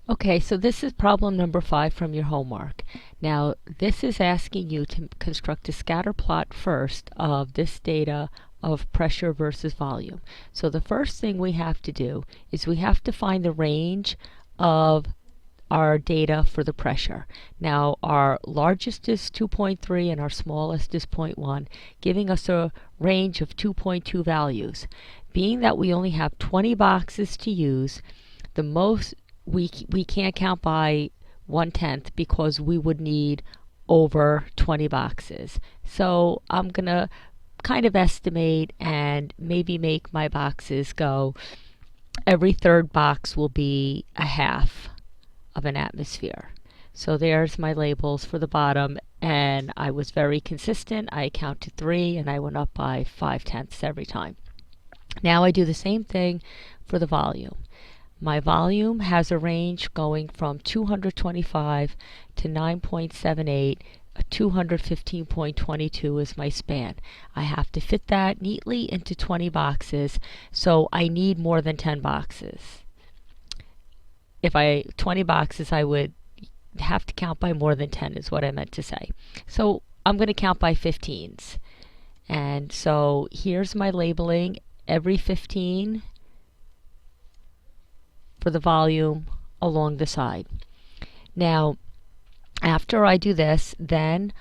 Okay, so this is problem number 5 from your homework. Now, this is asking you to construct a scatter plot first of this data of pressure versus volume. So the first thing we have to do is we have to find the range of our data for the pressure. Now, our largest is 2.3 and our smallest is 0.1, giving us a range of 2.2 values. Being that we only have 20 boxes to use, the most we can't count by 1/10 because we would need over 20 boxes. So I'm gonna kind of estimate and maybe make my boxes go, every third box will be a half of an atmosphere. So there's my labels for the bottom, and I was very consistent. I counted 3 and I went up by 5/10 every time. Now I do the same thing for the volume. My volume has a range going from 225 to 9.78. 215.22 is my span. I have to fit that neatly into 20 boxes, so I need more than 10 boxes. If 20 boxes, I would have to count by more than 10 is what I meant to say. So I'm going to count by 15s. And so here's my labeling, every 15 for the volume along the side. Now, after I do this, then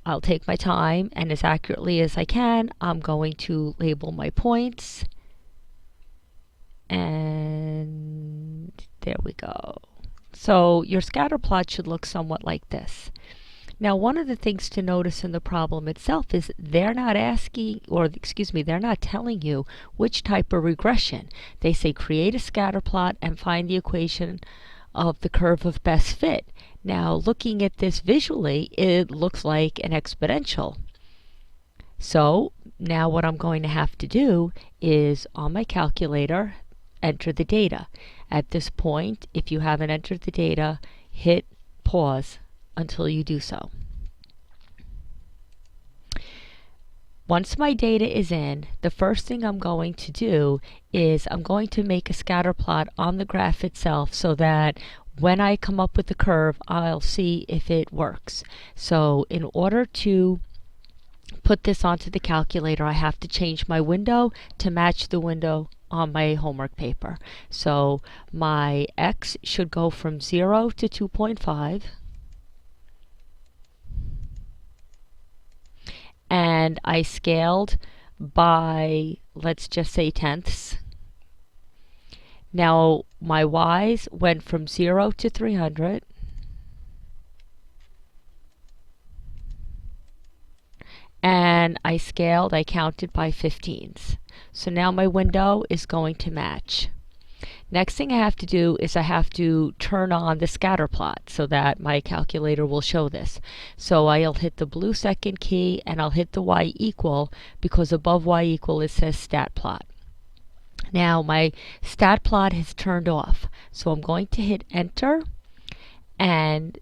I'll take my time, and as accurately as I can, I'm going to label my points. And there we go. So your scatter plot should look somewhat like this. Now, one of the things to notice in the problem itself is they're not asking, or excuse me, they're not telling you which type of regression. They say create a scatter plot and find the equation of the curve of best fit. Now, looking at this visually, it looks like an exponential. So now what I'm going to have to do is, on my calculator, enter the data. At this point, if you haven't entered the data, hit pause until you do so. Once my data is in, the first thing I'm going to do is I'm going to make a scatter plot on the graph itself so that when I come up with the curve, I'll see if it works. So in order to put this onto the calculator, I have to change my window to match the window on my homework paper. So my x should go from 0 to 2.5. And I scaled by, let's just say, tenths. Now my y's went from 0 to 300. And I scaled, I counted by 15s. So now my window is going to match. Next thing I have to do is I have to turn on the scatter plot so that my calculator will show this. So I'll hit the blue second key and I'll hit the y equal, because above y equal it says stat plot. Now my stat plot has turned off. So I'm going to hit enter, and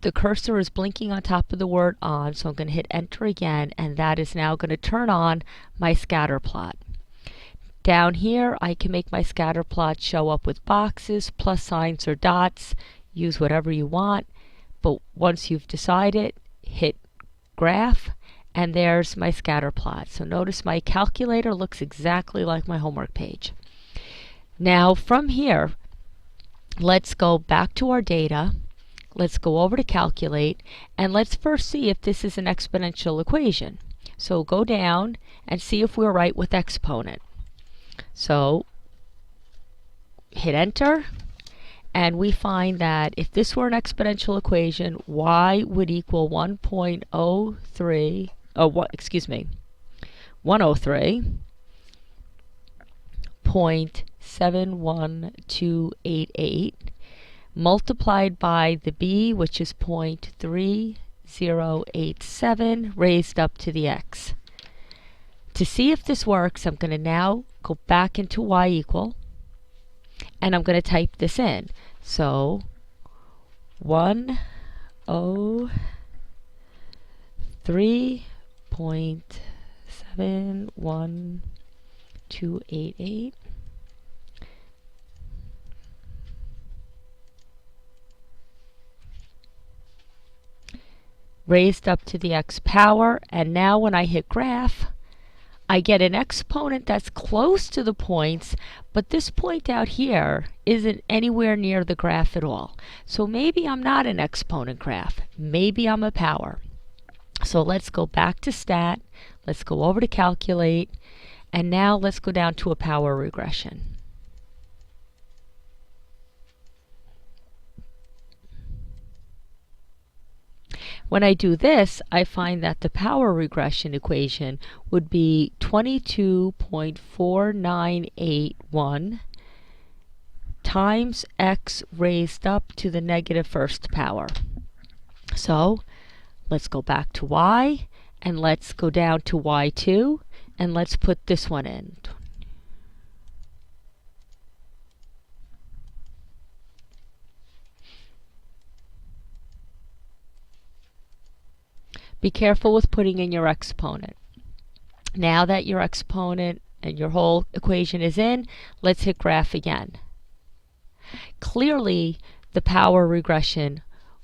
the cursor is blinking on top of the word on, so I'm going to hit enter again, and that is now going to turn on my scatter plot. Down here, I can make my scatter plot show up with boxes, plus signs, or dots. Use whatever you want. But once you've decided, hit graph, and there's my scatter plot. So notice my calculator looks exactly like my homework page. Now from here, let's go back to our data. Let's go over to calculate, and let's first see if this is an exponential equation. So go down and see if we're right with exponent. So hit enter, and we find that if this were an exponential equation, y would equal 1.03, excuse me, 103.71288 multiplied by the b, which is 0.3087, raised up to the x. To see if this works, I'm going to now go back into y equal, and I'm going to type this in. So 103.71288 raised up to the x power, and now when I hit graph, I get an exponent that's close to the points, but this point out here isn't anywhere near the graph at all. So maybe I'm not an exponent graph. Maybe I'm a power. So let's go back to stat. Let's go over to calculate. And now let's go down to a power regression. When I do this, I find that the power regression equation would be 22.4981 times x raised up to the negative first power. So let's go back to y, and let's go down to y2, and let's put this one in. Be careful with putting in your exponent. Now that your exponent and your whole equation is in, let's hit graph again. Clearly, the power regression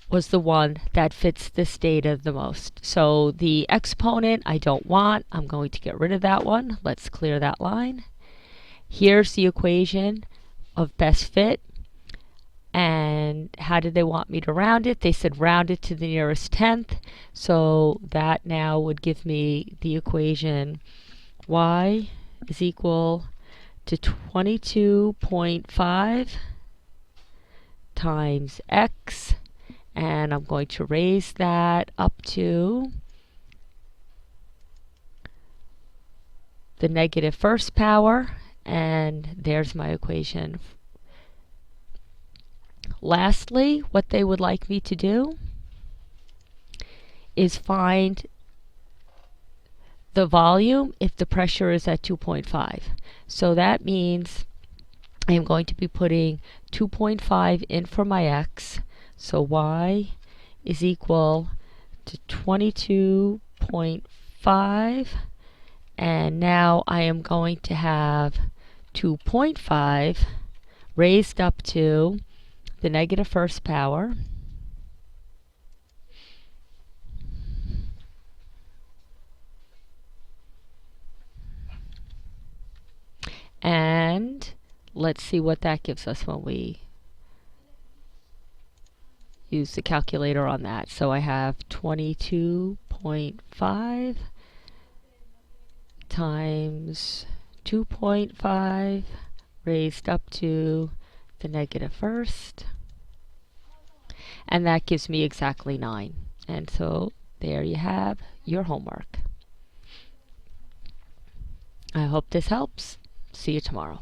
was the one that fits this data the most. So the exponent I don't want. I'm going to get rid of that one. Let's clear that line. Here's the equation of best fit. And how did they want me to round it? They said round it to the nearest tenth. So that now would give me the equation y is equal to 22.5 times x. And I'm going to raise that up to the negative first power. And there's my equation. Lastly, what they would like me to do is find the volume if the pressure is at 2.5. So that means I am going to be putting 2.5 in for my x. So y is equal to 22.5. And now I am going to have 2.5 raised up to the negative first power, and let's see what that gives us when we use the calculator on that. So I have 22.5 times 2.5 raised up to the negative first, and that gives me exactly 9. And so there you have your homework. I hope this helps. See you tomorrow.